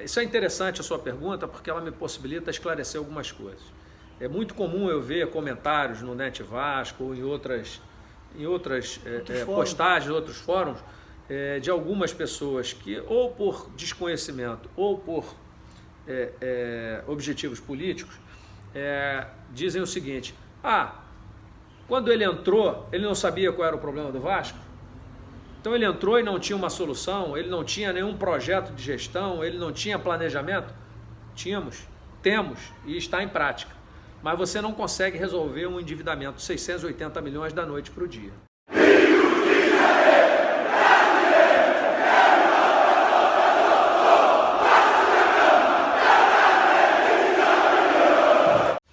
Isso é interessante a sua pergunta, porque ela me possibilita esclarecer algumas coisas. É muito comum eu ver comentários no Net Vasco ou em outras postagens, outros fóruns, de algumas pessoas que, ou por desconhecimento ou por objetivos políticos, dizem o seguinte: quando ele entrou, ele não sabia qual era o problema do Vasco? Então ele entrou e não tinha uma solução, ele não tinha nenhum projeto de gestão, ele não tinha planejamento? Temos e está em prática. Mas você não consegue resolver um endividamento de 680 milhões da noite para o dia.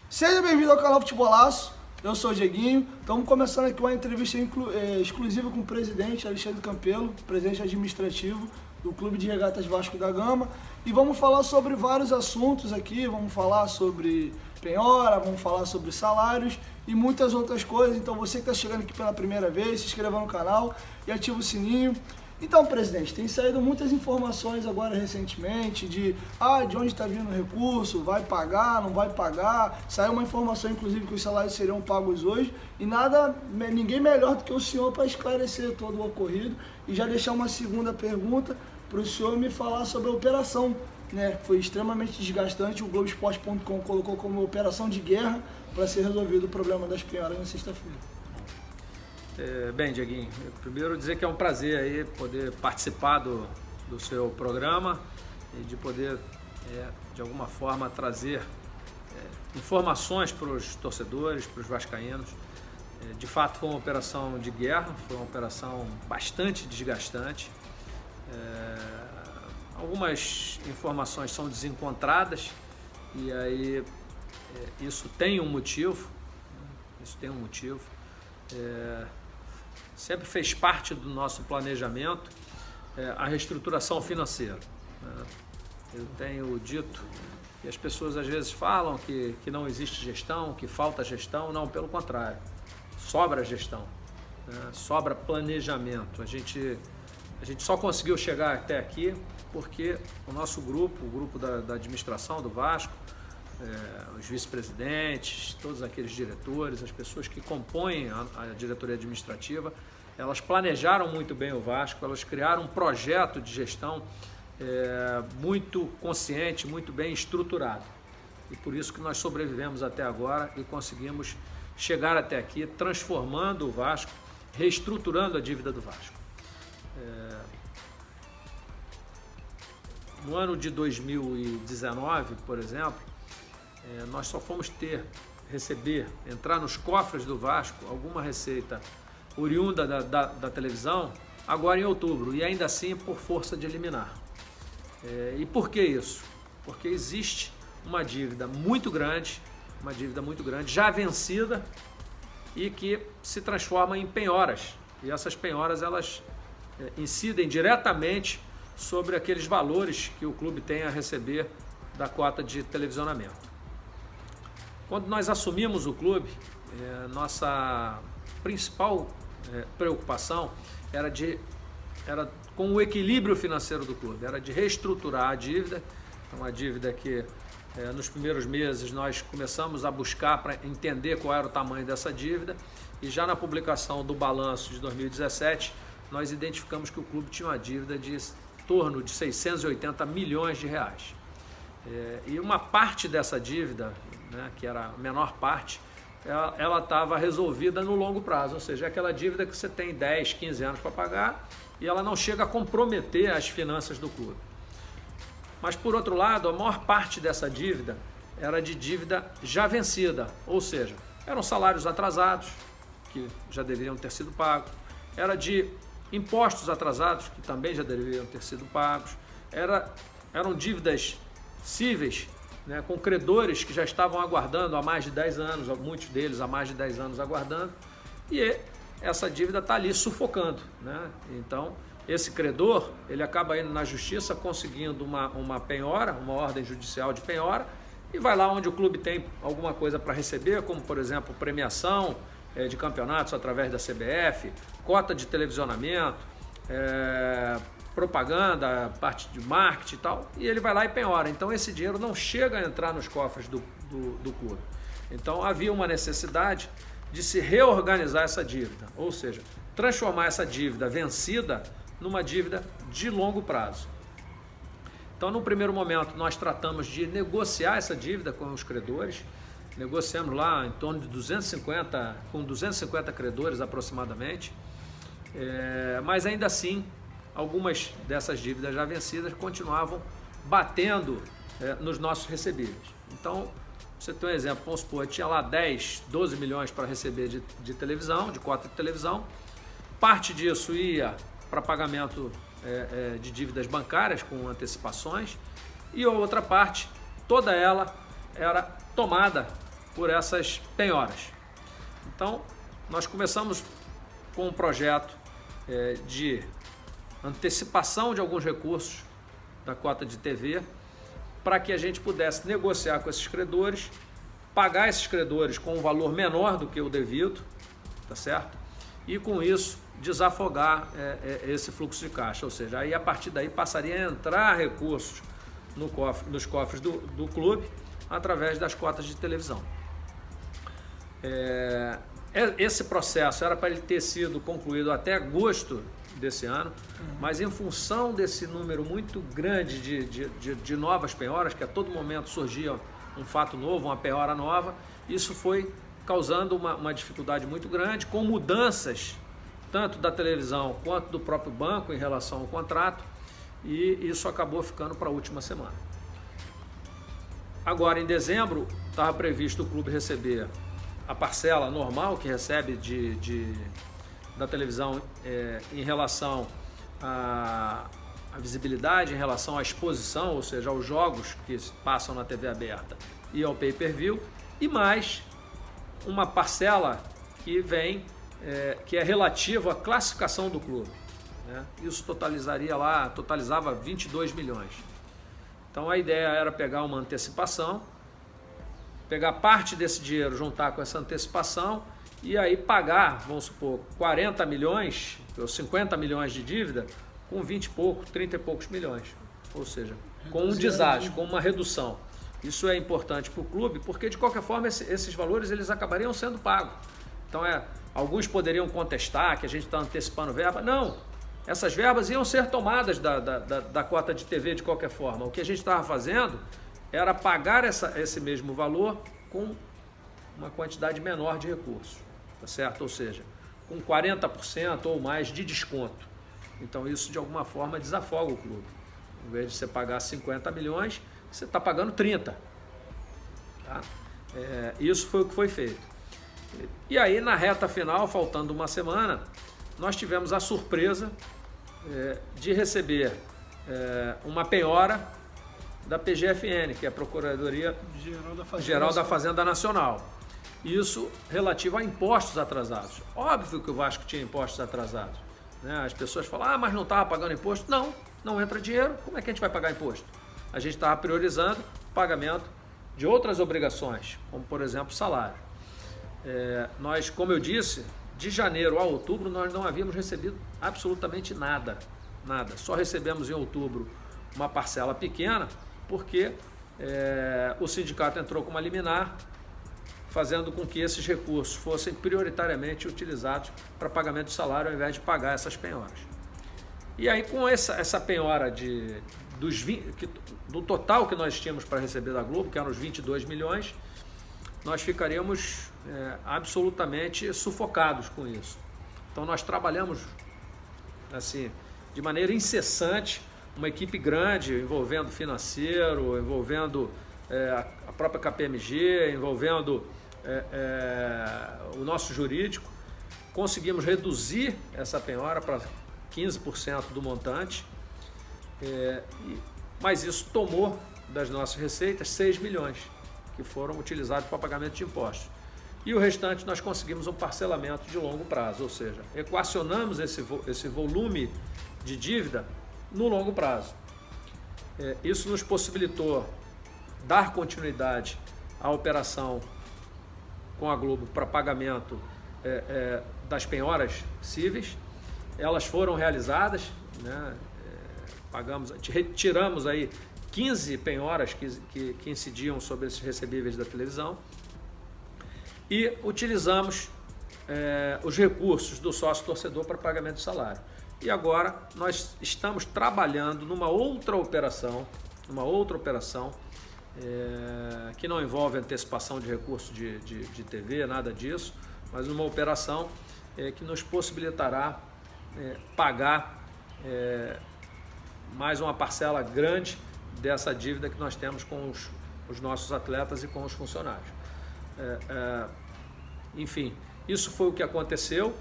Seja bem-vindo ao canal Futebolaço, eu sou o Dieguinho. Estamos começando aqui uma entrevista exclusiva com o presidente Alexandre Campelo, presidente administrativo do Clube de Regatas Vasco da Gama. E vamos falar sobre vários assuntos aqui, vamos falar sobre penhora, vamos falar sobre salários e muitas outras coisas. Então você que está chegando aqui pela primeira vez, se inscreva no canal e ativa o sininho. Então, presidente, tem saído muitas informações agora recentemente de onde está vindo o recurso, vai pagar, não vai pagar. Saiu uma informação, inclusive, que os salários seriam pagos hoje e ninguém melhor do que o senhor para esclarecer todo o ocorrido e já deixar uma segunda pergunta para o senhor me falar sobre a operação, né? Foi extremamente desgastante, o Globoesporte.com colocou como operação de guerra para ser resolvido o problema das penhoras na sexta-feira. Bem, Dieguinho, primeiro dizer que é um prazer aí poder participar do seu programa e de poder, de alguma forma, trazer informações para os torcedores, para os vascaínos. De fato, foi uma operação de guerra, foi uma operação bastante desgastante. Algumas informações são desencontradas e aí isso tem um motivo. Sempre fez parte do nosso planejamento a reestruturação financeira. Eu tenho dito, e as pessoas às vezes falam que não existe gestão, que falta gestão. Não, pelo contrário, sobra gestão, sobra planejamento. A gente só conseguiu chegar até aqui porque o nosso grupo, o grupo da administração do Vasco, os vice-presidentes, todos aqueles diretores, as pessoas que compõem a diretoria administrativa, elas planejaram muito bem o Vasco, elas criaram um projeto de gestão muito consciente, muito bem estruturado. E por isso que nós sobrevivemos até agora e conseguimos chegar até aqui, transformando o Vasco, reestruturando a dívida do Vasco. No ano de 2019, por exemplo, nós só fomos entrar nos cofres do Vasco alguma receita oriunda da televisão agora em outubro, e ainda assim por força de liminar. E por que isso? Porque existe uma dívida muito grande, já vencida e que se transforma em penhoras. E essas penhoras, elas incidem diretamente sobre aqueles valores que o clube tem a receber da cota de televisionamento. Quando nós assumimos o clube, nossa principal preocupação era com o equilíbrio financeiro do clube, era de reestruturar a dívida. Uma dívida que nos primeiros meses nós começamos a buscar para entender qual era o tamanho dessa dívida, e já na publicação do balanço de 2017 nós identificamos que o clube tinha uma dívida de torno de 680 milhões de reais. E uma parte dessa dívida, que era a menor parte, ela estava resolvida no longo prazo, ou seja, aquela dívida que você tem 10, 15 anos para pagar e ela não chega a comprometer as finanças do clube. Mas, por outro lado, a maior parte dessa dívida era de dívida já vencida, ou seja, eram salários atrasados, que já deveriam ter sido pagos, era de impostos atrasados, que também já deveriam ter sido pagos, eram dívidas cíveis, com credores que já estavam aguardando há mais de 10 anos, muitos deles há mais de 10 anos aguardando, e essa dívida está ali sufocando. Então, esse credor, ele acaba indo na justiça, conseguindo uma penhora, uma ordem judicial de penhora, e vai lá onde o clube tem alguma coisa para receber, como, por exemplo, premiação de campeonatos através da CBF, cota de televisionamento, propaganda, parte de marketing e tal, e ele vai lá e penhora. Então esse dinheiro não chega a entrar nos cofres do clube. Então havia uma necessidade de se reorganizar essa dívida, ou seja, transformar essa dívida vencida numa dívida de longo prazo. Então, no primeiro momento, nós tratamos de negociar essa dívida com os credores, negociamos lá em torno de 250 credores aproximadamente, mas ainda assim, algumas dessas dívidas já vencidas continuavam batendo nos nossos recebíveis. Então, você tem um exemplo, vamos supor, tinha lá 10, 12 milhões para receber de televisão, de cota de televisão, parte disso ia para pagamento de dívidas bancárias com antecipações e a outra parte, toda ela era tomada por essas penhoras. Então, nós começamos com um projeto de antecipação de alguns recursos da cota de TV para que a gente pudesse negociar com esses credores, pagar esses credores com um valor menor do que o devido, tá certo? E com isso desafogar esse fluxo de caixa, ou seja, aí a partir daí passaria a entrar recursos nos cofres do clube através das cotas de televisão. Esse processo era para ele ter sido concluído até agosto desse ano, mas em função desse número muito grande de novas penhoras, que a todo momento surgia um fato novo, uma penhora nova, isso foi causando uma dificuldade muito grande, com mudanças tanto da televisão quanto do próprio banco em relação ao contrato, e isso acabou ficando para a última semana. Agora, em dezembro, estava previsto o clube receber a parcela normal que recebe da televisão em relação à visibilidade, em relação à exposição, ou seja, aos jogos que passam na TV aberta e ao pay-per-view, e mais uma parcela que vem, que é relativa à classificação do clube, né? Isso totalizava 22 milhões. Então a ideia era pegar uma antecipação, pegar parte desse dinheiro, juntar com essa antecipação e aí pagar, vamos supor, 40 milhões ou 50 milhões de dívida com 20 e pouco, 30 e poucos milhões. Ou seja, com um deságio, com uma redução. Isso é importante para o clube, porque de qualquer forma esses valores eles acabariam sendo pagos. Então alguns poderiam contestar que a gente está antecipando verba. Não, essas verbas iam ser tomadas da cota de TV de qualquer forma. O que a gente estava fazendo era pagar esse mesmo valor com uma quantidade menor de recursos, tá certo? Ou seja, com 40% ou mais de desconto. Então isso de alguma forma desafoga o clube. Em vez de você pagar 50 milhões, você está pagando 30. Tá? Isso foi o que foi feito. E aí na reta final, faltando uma semana, nós tivemos a surpresa de receber uma penhora da PGFN, que é a Procuradoria Geral da Fazenda Nacional. Isso relativo a impostos atrasados. Óbvio que o Vasco tinha impostos atrasados, né? As pessoas falam, mas não estava pagando imposto. Não entra dinheiro, como é que a gente vai pagar imposto? A gente estava priorizando o pagamento de outras obrigações, como por exemplo salário. Nós, como eu disse, de janeiro a outubro nós não havíamos recebido absolutamente nada. Só recebemos em outubro uma parcela pequena, porque o sindicato entrou com uma liminar, fazendo com que esses recursos fossem prioritariamente utilizados para pagamento de salário, ao invés de pagar essas penhoras. E aí, com essa penhora do total que nós tínhamos para receber da Globo, que eram os 22 milhões, nós ficaríamos absolutamente sufocados com isso. Então, nós trabalhamos assim, de maneira incessante, uma equipe grande, envolvendo financeiro, envolvendo a própria KPMG, envolvendo o nosso jurídico. Conseguimos reduzir essa penhora para 15% do montante, mas isso tomou das nossas receitas 6 milhões, que foram utilizados para pagamento de impostos. E o restante nós conseguimos um parcelamento de longo prazo, ou seja, equacionamos esse volume de dívida no longo prazo. Isso nos possibilitou dar continuidade à operação com a Globo para pagamento das penhoras cíveis. Elas foram realizadas, né? retiramos aí 15 penhoras que incidiam sobre esses recebíveis da televisão e utilizamos os recursos do sócio torcedor para pagamento de salário. E agora nós estamos trabalhando numa outra operação que não envolve antecipação de recursos de TV, nada disso, mas uma operação que nos possibilitará pagar mais uma parcela grande dessa dívida que nós temos com os nossos atletas e com os funcionários. Enfim, isso foi o que aconteceu.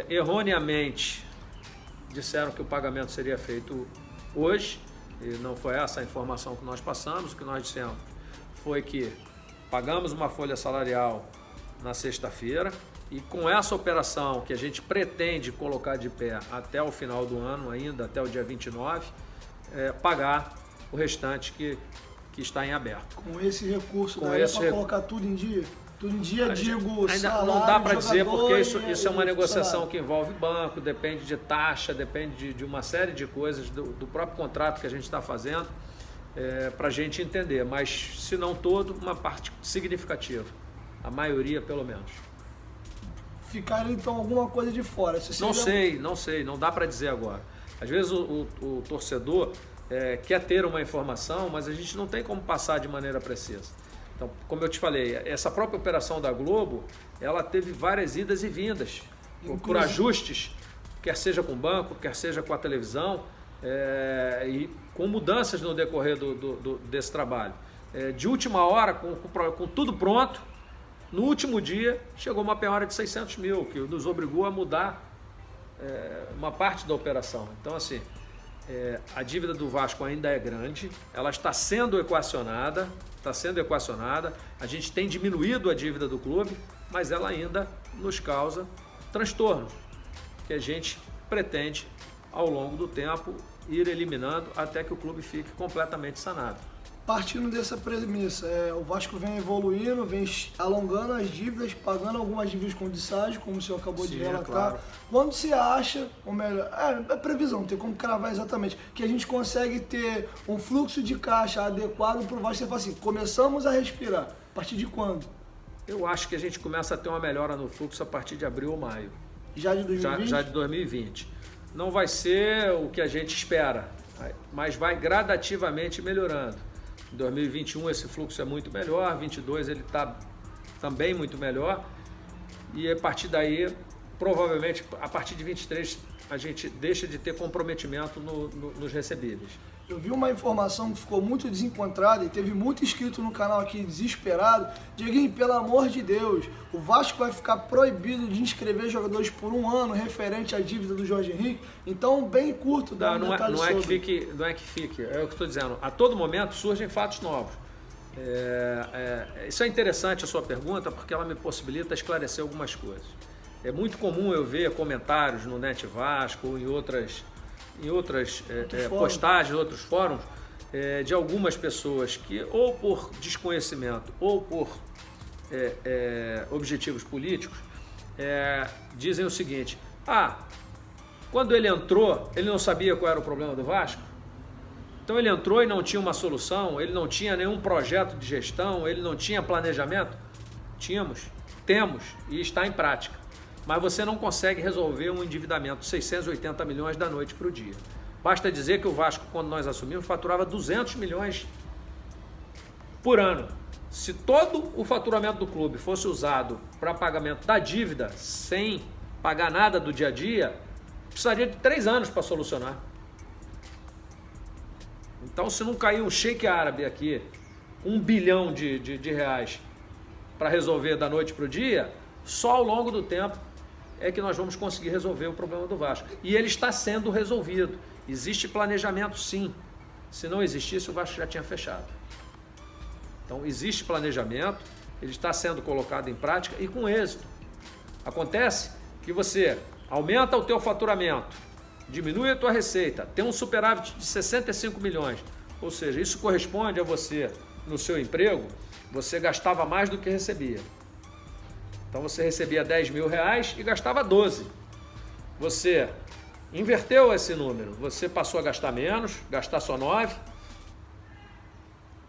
Erroneamente disseram que o pagamento seria feito hoje, e não foi essa a informação que nós passamos. O que nós dissemos foi que pagamos uma folha salarial na sexta-feira e com essa operação que a gente pretende colocar de pé até o final do ano, ainda até o dia 29, pagar o restante que está em aberto. Com esse recurso, daí para colocar tudo em dia? Tudo em dia, digo, ainda salário, não dá para dizer, porque isso é uma negociação salário. que envolve banco, depende de taxa, depende de uma série de coisas, do próprio contrato que a gente está fazendo, para a gente entender, mas se não todo, uma parte significativa, a maioria pelo menos. Ficaria então alguma coisa de fora? Não sei, não dá para dizer agora. Às vezes o torcedor quer ter uma informação, mas a gente não tem como passar de maneira precisa. Então, como eu te falei, essa própria operação da Globo, ela teve várias idas e vindas, por ajustes, quer seja com o banco, quer seja com a televisão, e com mudanças no decorrer desse trabalho. De última hora, com tudo pronto, no último dia, chegou uma penhora de 600 mil, que nos obrigou a mudar uma parte da operação. Então, assim, a dívida do Vasco ainda é grande, ela está sendo equacionada, a gente tem diminuído a dívida do clube, mas ela ainda nos causa transtorno, que a gente pretende, ao longo do tempo, ir eliminando até que o clube fique completamente sanado. Partindo dessa premissa, o Vasco vem evoluindo, vem alongando as dívidas, pagando algumas dívidas com desságio, como o senhor acabou de relatar. Claro. Quando se acha, ou melhor, é previsão, não tem como cravar exatamente, que a gente consegue ter um fluxo de caixa adequado para o Vasco, você fala assim, começamos a respirar. A partir de quando? Eu acho que a gente começa a ter uma melhora no fluxo a partir de abril ou maio. Já de 2020? Já de 2020. Não vai ser o que a gente espera, mas vai gradativamente melhorando. Em 2021 esse fluxo é muito melhor, 2022 ele está também muito melhor e a partir daí, provavelmente, a partir de 2023 a gente deixa de ter comprometimento nos recebíveis. Eu vi uma informação que ficou muito desencontrada e teve muito inscrito no canal aqui desesperado. Dieguinho, pelo amor de Deus, o Vasco vai ficar proibido de inscrever jogadores por um ano referente à dívida do Jorge Henrique. Então, bem curto, dá um detalhe sobre. Não é que fique, é o que estou dizendo. A todo momento surgem fatos novos. Isso é interessante a sua pergunta, porque ela me possibilita esclarecer algumas coisas. É muito comum eu ver comentários no Net Vasco ou em outras postagens, outros fóruns, de algumas pessoas que, ou por desconhecimento ou por objetivos políticos, dizem o seguinte: quando ele entrou, ele não sabia qual era o problema do Vasco? Então ele entrou e não tinha uma solução, ele não tinha nenhum projeto de gestão, ele não tinha planejamento? Temos e está em prática. Mas você não consegue resolver um endividamento de 680 milhões da noite para o dia. Basta dizer que o Vasco, quando nós assumimos, faturava 200 milhões por ano. Se todo o faturamento do clube fosse usado para pagamento da dívida, sem pagar nada do dia a dia, precisaria de 3 anos para solucionar. Então, se não cair um cheque árabe aqui, 1 bilhão de reais para resolver da noite para o dia, só ao longo do tempo é que nós vamos conseguir resolver o problema do Vasco. E ele está sendo resolvido. Existe planejamento, sim. Se não existisse, o Vasco já tinha fechado. Então, existe planejamento, ele está sendo colocado em prática e com êxito. Acontece que você aumenta o teu faturamento, diminui a tua receita, tem um superávit de 65 milhões. Ou seja, isso corresponde a você, no seu emprego, você gastava mais do que recebia. Então você recebia 10 mil reais e gastava 12. Você Inverteu esse número. Você passou a gastar menos, gastar só 9.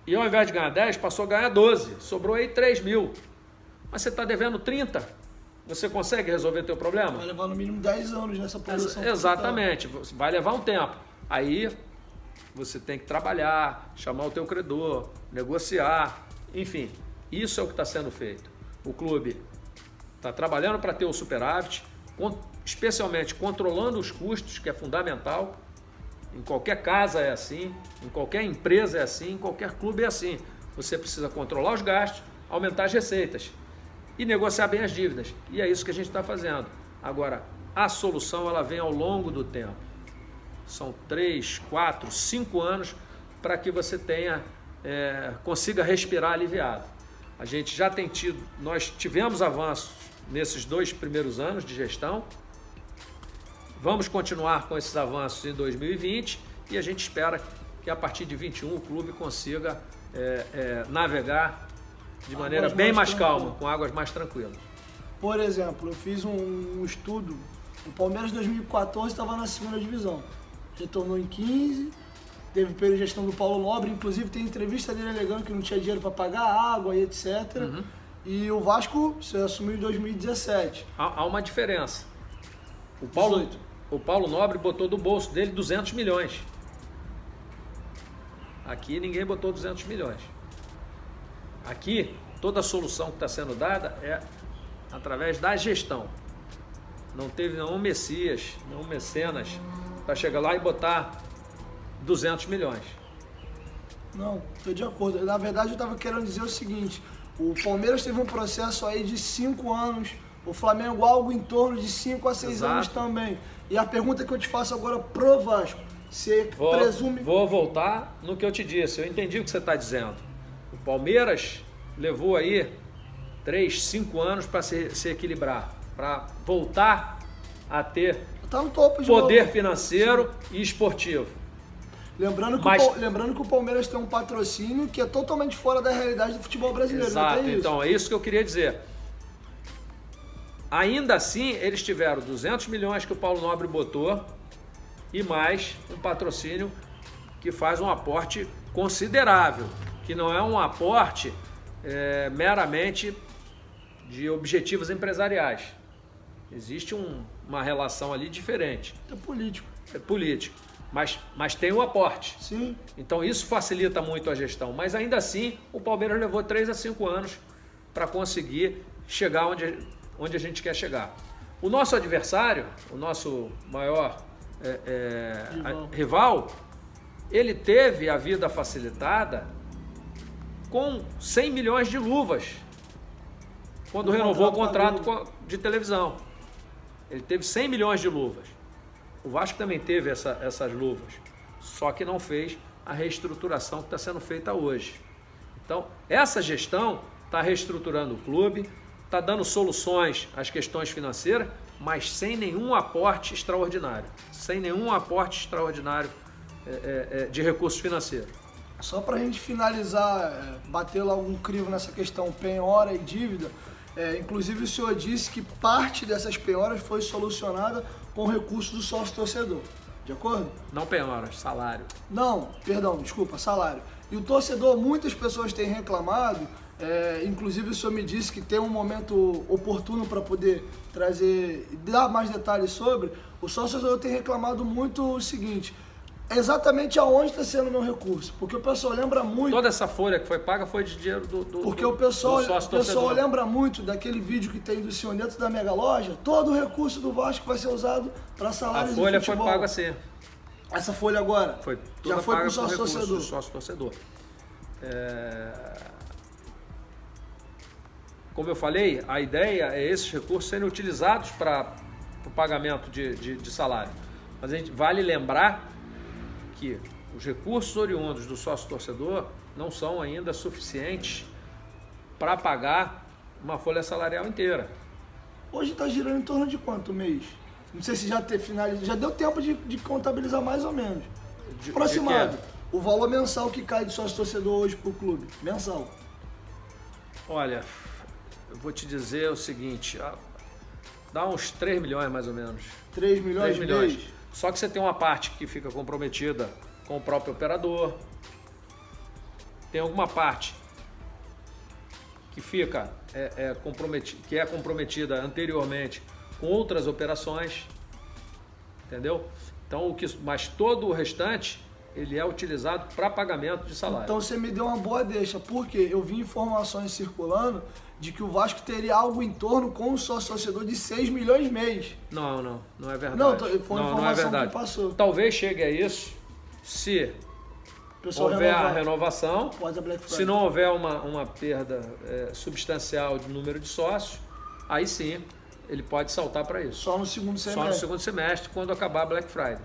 E ao invés de ganhar 10, passou a ganhar 12. Sobrou aí 3 mil. Mas você está devendo 30. Você consegue resolver teu problema? Vai levar no mínimo 10 anos nessa posição. Exatamente. Vai levar um tempo. Aí você tem que trabalhar, chamar o teu credor, negociar. Enfim, isso é o que está sendo feito. O clube está trabalhando para ter o superávit, especialmente controlando os custos, que é fundamental. Em qualquer casa é assim, em qualquer empresa é assim, em qualquer clube é assim. Você precisa controlar os gastos, aumentar as receitas e negociar bem as dívidas. E é isso que a gente está fazendo. Agora, a solução ela vem ao longo do tempo. São 3, 4, 5 anos para que você consiga respirar aliviado. A gente já tem nós tivemos avanços nesses 2 primeiros anos de gestão. Vamos continuar com esses avanços em 2020 e a gente espera que a partir de 2021 o clube consiga navegar de maneira bem mais calma, com águas mais tranquilas. Por exemplo, eu fiz um estudo, o Palmeiras em 2014 estava na 2ª divisão, retornou em 15, teve o período de gestão do Paulo Nobre, inclusive tem entrevista dele alegando que não tinha dinheiro para pagar água e etc. Uhum. E o Vasco se assumiu em 2017. Há uma diferença. O Paulo Nobre botou do bolso dele 200 milhões. Aqui ninguém botou 200 milhões. Aqui, toda a solução que está sendo dada é através da gestão. Não teve nenhum messias, nenhum mecenas para chegar lá e botar 200 milhões. Não, estou de acordo. Na verdade, eu estava querendo dizer o seguinte, o Palmeiras teve um processo aí de 5 anos, o Flamengo algo em torno de 5 a 6 anos também. E a pergunta que eu te faço agora pro Vasco, você presume... Vou voltar no que eu te disse, eu entendi o que você está dizendo. O Palmeiras levou aí 3, 5 anos para se equilibrar, para voltar a ter no topo de poder novo. financeiro Sim. E esportivo. Lembrando que o Palmeiras tem um patrocínio que é totalmente fora da realidade do futebol brasileiro. Exato, não tem então isso? É isso que eu queria dizer. Ainda assim, eles tiveram 200 milhões que o Paulo Nobre botou e mais um patrocínio que faz um aporte considerável, que não é um aporte meramente de objetivos empresariais. Existe uma relação ali diferente. É político. É político, mas tem o aporte. Sim. Então isso facilita muito a gestão, mas ainda assim o Palmeiras levou 3 a 5 anos para conseguir chegar onde a gente quer chegar. O nosso adversário, o nosso maior rival, ele teve a vida facilitada com 100 milhões de luvas quando renovou o contrato de televisão. Ele teve 100 milhões de luvas. O Vasco também teve essas luvas, só que não fez a reestruturação que está sendo feita hoje. Então, essa gestão está reestruturando o clube, está dando soluções às questões financeiras, mas sem nenhum aporte extraordinário. Sem nenhum aporte extraordinário de recursos financeiros. Só para a gente finalizar, bater lá algum crivo nessa questão penhora e dívida, inclusive o senhor disse que parte dessas penhoras foi solucionada com recursos do sócio-torcedor, de acordo? Não penhoras, salário. Não, perdão, desculpa, salário. E o torcedor, muitas pessoas têm reclamado, inclusive o senhor me disse que tem um momento oportuno para poder trazer e dar mais detalhes sobre, o sócio-torcedor tem reclamado muito o seguinte, exatamente aonde está sendo o meu recurso, porque o pessoal lembra muito... Toda essa folha que foi paga foi de dinheiro do Porque o pessoal lembra muito daquele vídeo que tem do senhor dentro da mega loja, todo o recurso do Vasco vai ser usado para salários de futebol. A folha foi paga assim. Essa folha agora? Foi já foi para o sócio-torcedor. sócio-torcedor. Como eu falei, a ideia é esses recursos serem utilizados para o pagamento de salário. Mas a gente vale lembrar que os recursos oriundos do sócio-torcedor não são ainda suficientes para pagar uma folha salarial inteira. Hoje está girando em torno de quanto mês? Não sei se já deu tempo de contabilizar mais ou menos. Aproximado. O valor mensal que cai de sócio-torcedor hoje para o clube, mensal. Olha, eu vou te dizer o seguinte, dá uns 3 milhões mais ou menos. 3 milhões? 3 milhões. Só que você tem uma parte que fica comprometida com o próprio operador, tem alguma parte que fica comprometida anteriormente com outras operações, entendeu? Então, mas todo o restante ele é utilizado para pagamento de salário. Então você me deu uma boa deixa, porque eu vi informações circulando de que o Vasco teria algo em torno com o sócio torcedor de 6 milhões mês. Não é verdade. Não, foi uma não é informação verdade. que passou. Talvez chegue a isso se houver a renovação, se não houver uma perda substancial de número de sócios, aí sim ele pode saltar para isso. Só no segundo semestre. Só no segundo semestre, quando acabar a Black Friday.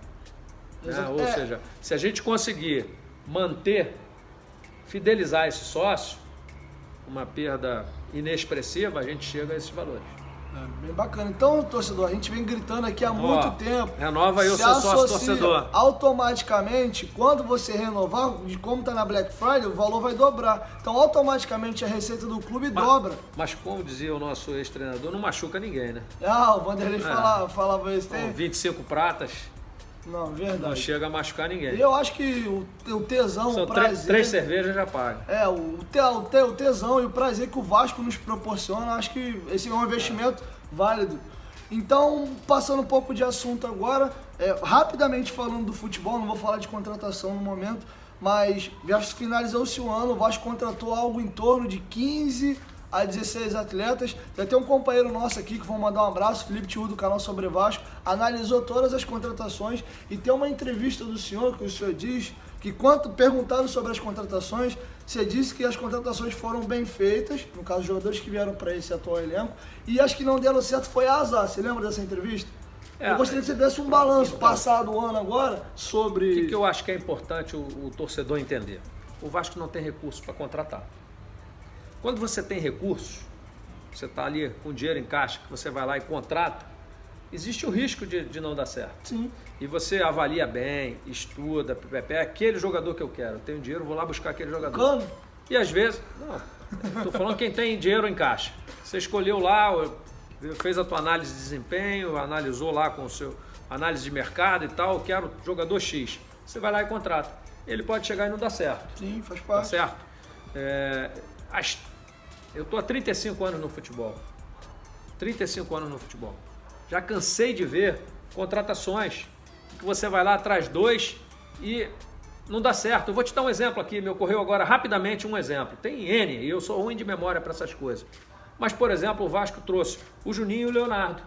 Né? Ou seja, se a gente conseguir fidelizar esse sócio, uma perda inexpressiva, a gente chega a esses valores. Bem bacana. Então, torcedor, a gente vem gritando aqui há muito tempo. Renova aí o seu sócio torcedor. Automaticamente, quando você renovar, como está na Black Friday, o valor vai dobrar. Então, automaticamente, a receita do clube dobra. Mas como dizia o nosso ex-treinador, não machuca ninguém, né? O Vanderlei falava isso. 25 pratas. Não, verdade. Não chega a machucar ninguém. Eu acho que o tesão, o prazer... Três cervejas já paga. O tesão e o prazer que o Vasco nos proporciona, acho que esse é um investimento válido. Então, passando um pouco de assunto agora, rapidamente falando do futebol, não vou falar de contratação no momento, mas já finalizou-se o ano, o Vasco contratou algo em torno de 15 a 16 atletas. Já tem um companheiro nosso aqui que vou mandar um abraço, Felipe Tiú, do canal Sobre Vasco, analisou todas as contratações e tem uma entrevista do senhor que o senhor diz que quando perguntaram sobre as contratações, você disse que as contratações foram bem feitas, no caso, os jogadores que vieram para esse atual elenco, e as que não deram certo foi a azar. Você lembra dessa entrevista? Eu gostaria que você desse um balanço passado o ano agora sobre... O que eu acho que é importante o torcedor entender? O Vasco não tem recurso para contratar. Quando você tem recursos, você está ali com dinheiro em caixa, que você vai lá e contrata, existe o risco de não dar certo. Sim. E você avalia bem, estuda, aquele jogador que eu quero. Eu tenho dinheiro, vou lá buscar aquele jogador. Cano. E às vezes, estou falando quem tem dinheiro em caixa. Você escolheu lá, fez a tua análise de desempenho, analisou lá com o seu análise de mercado e tal, eu quero jogador X. Você vai lá e contrata. Ele pode chegar e não dar certo. Sim, faz parte. Tá certo? Eu estou há 35 anos no futebol. 35 anos no futebol. Já cansei de ver contratações que você vai lá atrás dois e não dá certo. Eu vou te dar um exemplo aqui, me ocorreu agora rapidamente um exemplo. Tem N, e eu sou ruim de memória para essas coisas. Mas, por exemplo, o Vasco trouxe o Juninho e o Leonardo,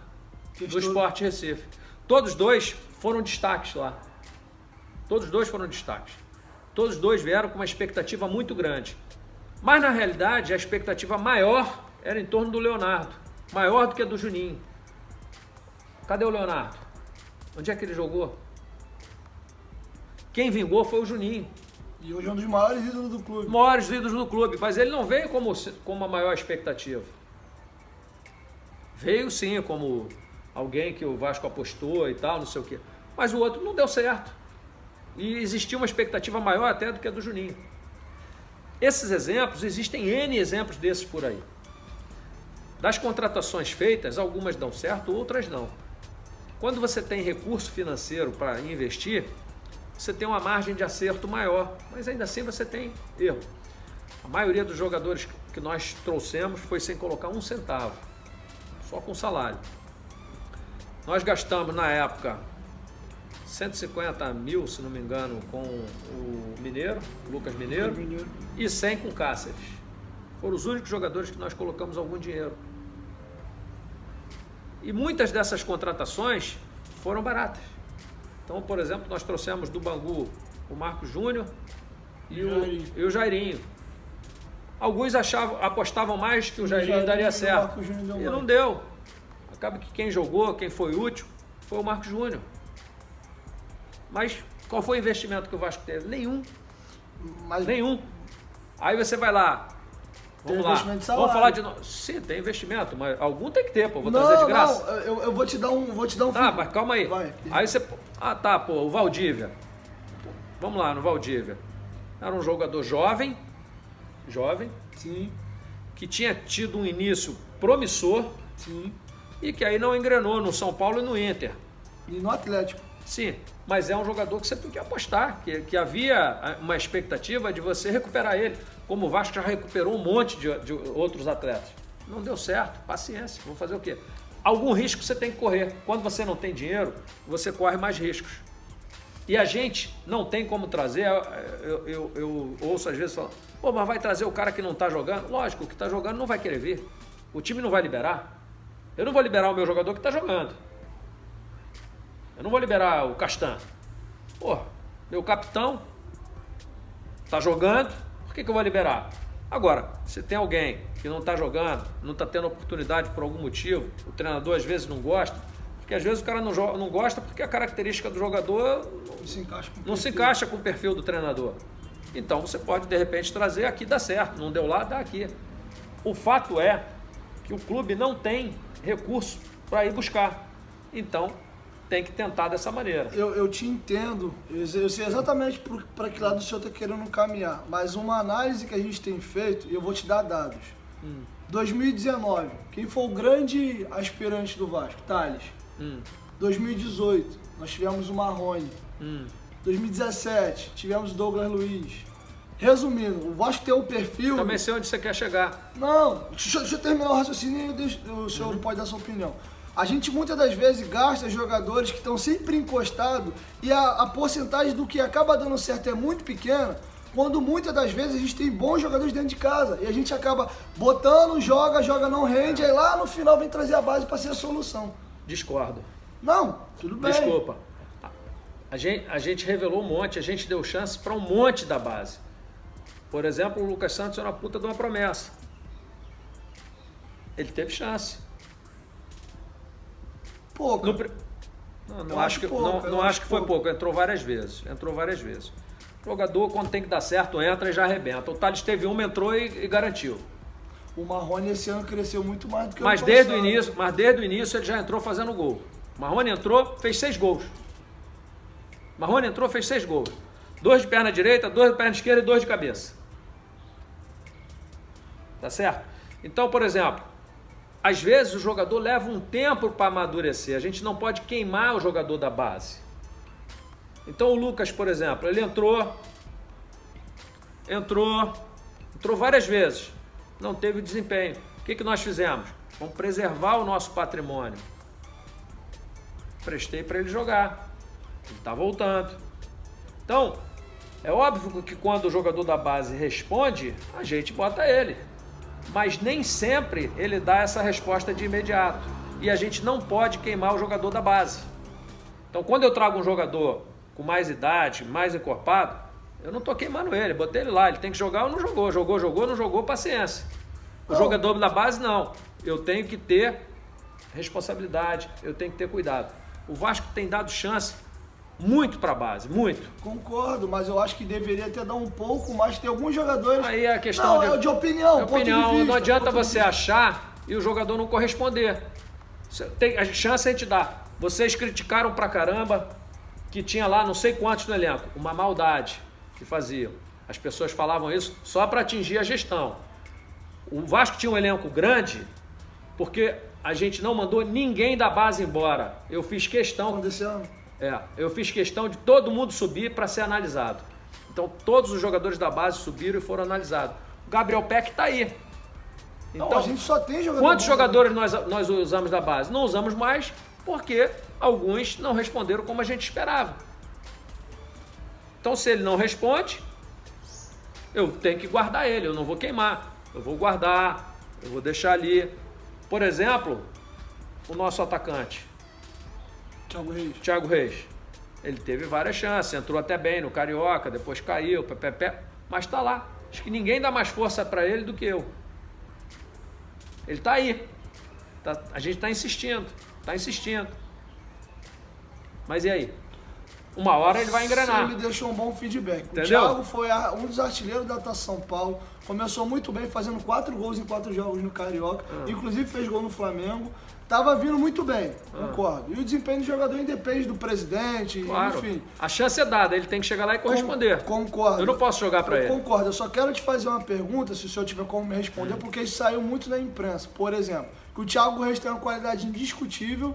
do Sport Recife. Todos dois foram destaques lá. Todos dois foram destaques. Todos dois vieram com uma expectativa muito grande. Mas, na realidade, a expectativa maior era em torno do Leonardo. Maior do que a do Juninho. Cadê o Leonardo? Onde é que ele jogou? Quem vingou foi o Juninho. E hoje é um dos maiores ídolos do clube. Maiores ídolos do clube. Mas ele não veio como a maior expectativa. Veio sim como alguém que o Vasco apostou e tal, não sei o quê. Mas o outro não deu certo. E existia uma expectativa maior até do que a do Juninho. Esses exemplos, existem N exemplos desses por aí. Das contratações feitas, algumas dão certo, outras não. Quando você tem recurso financeiro para investir, você tem uma margem de acerto maior, mas ainda assim você tem erro. A maioria dos jogadores que nós trouxemos foi sem colocar um centavo, só com salário. Nós gastamos na época 150 mil, se não me engano, com o Mineiro, Lucas Mineiro, e 100 com Cáceres. Foram os únicos jogadores que nós colocamos algum dinheiro. E muitas dessas contratações foram baratas. Então, por exemplo, nós trouxemos do Bangu o Marcos Júnior e o Jairinho. Alguns apostavam mais que o Jairinho daria certo. E não deu. Acaba que quem jogou, quem foi útil, foi o Marcos Júnior. Mas qual foi o investimento que o Vasco teve? Nenhum. Nenhum. Aí você vai lá. Vamos lá. Vamos falar de novo. Sim, tem investimento, mas algum tem que ter, pô. Vou trazer de graça. Não, eu vou te dar um. Tá, mas calma aí. Vai. Aí você. O Valdívia. Vamos lá, no Valdívia. Era um jogador jovem. Sim. Que tinha tido um início promissor. Sim. E que aí não engrenou no São Paulo e no Inter. E no Atlético. Sim, mas é um jogador que você tem que apostar, que havia uma expectativa de você recuperar ele, como o Vasco já recuperou um monte de outros atletas. Não deu certo, paciência, vou fazer o quê? Algum risco você tem que correr. Quando você não tem dinheiro, você corre mais riscos. E a gente não tem como trazer, eu ouço às vezes falar, pô, mas vai trazer o cara que não está jogando? Lógico, o que está jogando não vai querer vir. O time não vai liberar. Eu não vou liberar o meu jogador que está jogando. Eu não vou liberar o Castan. Pô, meu capitão está jogando, por que eu vou liberar? Agora, se tem alguém que não está jogando, não está tendo oportunidade por algum motivo, o treinador às vezes não gosta, porque às vezes o cara não gosta porque a característica do jogador não se encaixa com o perfil do treinador. Então você pode de repente trazer aqui, dá certo, não deu lá, dá aqui. O fato é que o clube não tem recurso para ir buscar. Então tem que tentar dessa maneira. Eu te entendo, eu sei exatamente para que lado o senhor está querendo caminhar, mas uma análise que a gente tem feito, e eu vou te dar dados. 2019, quem foi o grande aspirante do Vasco? Thales. 2018, nós tivemos o Marrone. 2017, tivemos o Douglas Luiz. Resumindo, o Vasco tem um perfil... Também sei onde você quer chegar. Não, deixa eu terminar o raciocínio e o senhor pode dar sua opinião. A gente muitas das vezes gasta jogadores que estão sempre encostados e a porcentagem do que acaba dando certo é muito pequena, quando muitas das vezes a gente tem bons jogadores dentro de casa e a gente acaba botando, joga, não rende, aí lá no final vem trazer a base para ser a solução. Discordo. Não, tudo bem. Desculpa. A gente revelou um monte, a gente deu chance para um monte da base. Por exemplo, o Lucas Santos era uma puta de uma promessa. Ele teve chance. Pouco. Não acho que foi pouco. Entrou várias vezes. O jogador, quando tem que dar certo, entra e já arrebenta. O Thales teve uma, entrou e garantiu. O Marrone esse ano cresceu muito mais do que o ano passado. Mas desde o início ele já entrou fazendo gol. O Marrone entrou, fez 6 gols. 2 de perna direita, 2 de perna esquerda e 2 de cabeça. Tá certo? Então, por exemplo, às vezes o jogador leva um tempo para amadurecer. A gente não pode queimar o jogador da base. Então o Lucas, por exemplo, ele entrou várias vezes. Não teve desempenho. O que nós fizemos? Vamos preservar o nosso patrimônio. Prestei para ele jogar. Ele está voltando. Então, é óbvio que quando o jogador da base responde, a gente bota ele. Mas nem sempre ele dá essa resposta de imediato. E a gente não pode queimar o jogador da base. Então, quando eu trago um jogador com mais idade, mais encorpado, eu não estou queimando ele, botei ele lá. Ele tem que jogar ou não jogou. Jogou, não jogou, paciência. O jogador da base, não. Eu tenho que ter responsabilidade, eu tenho que ter cuidado. O Vasco tem dado chance muito para a base, muito. Concordo, mas eu acho que deveria ter dado um pouco mais. Tem alguns jogadores... Aí é a questão de opinião, de opinião. Não adianta você achar e o jogador não corresponder. A chance a gente dá. Vocês criticaram pra caramba que tinha lá não sei quantos no elenco. Uma maldade que faziam. As pessoas falavam isso só para atingir a gestão. O Vasco tinha um elenco grande porque a gente não mandou ninguém da base embora. Eu fiz questão... Desse ano? Eu fiz questão de todo mundo subir para ser analisado. Então todos os jogadores da base subiram e foram analisados. O Gabriel Peck está aí. Então, não, a gente só tem jogador. Quantos jogadores nós usamos da base? Não usamos mais porque alguns não responderam como a gente esperava. Então se ele não responde, eu tenho que guardar ele, eu não vou queimar. Eu vou guardar, eu vou deixar ali. Por exemplo, o nosso atacante. Thiago Reis. Ele teve várias chances, entrou até bem no Carioca, depois caiu, mas está lá. Acho que ninguém dá mais força para ele do que eu. Ele está aí. A gente está insistindo. Mas e aí? Uma hora ele vai engrenar. Você me deixou um bom feedback. Entendeu? O Thiago foi um dos artilheiros da Taça São Paulo. Começou muito bem, fazendo 4 gols em 4 jogos no Carioca. Inclusive fez gol no Flamengo. Tava vindo muito bem, concordo. E o desempenho do jogador independe do presidente, claro. Enfim. A chance é dada, ele tem que chegar lá e corresponder. Concordo. Eu não posso jogar para ele. Concordo. Eu só quero te fazer uma pergunta, se o senhor tiver como me responder, porque isso saiu muito na imprensa. Por exemplo, que o Thiago Reis tem uma qualidade indiscutível,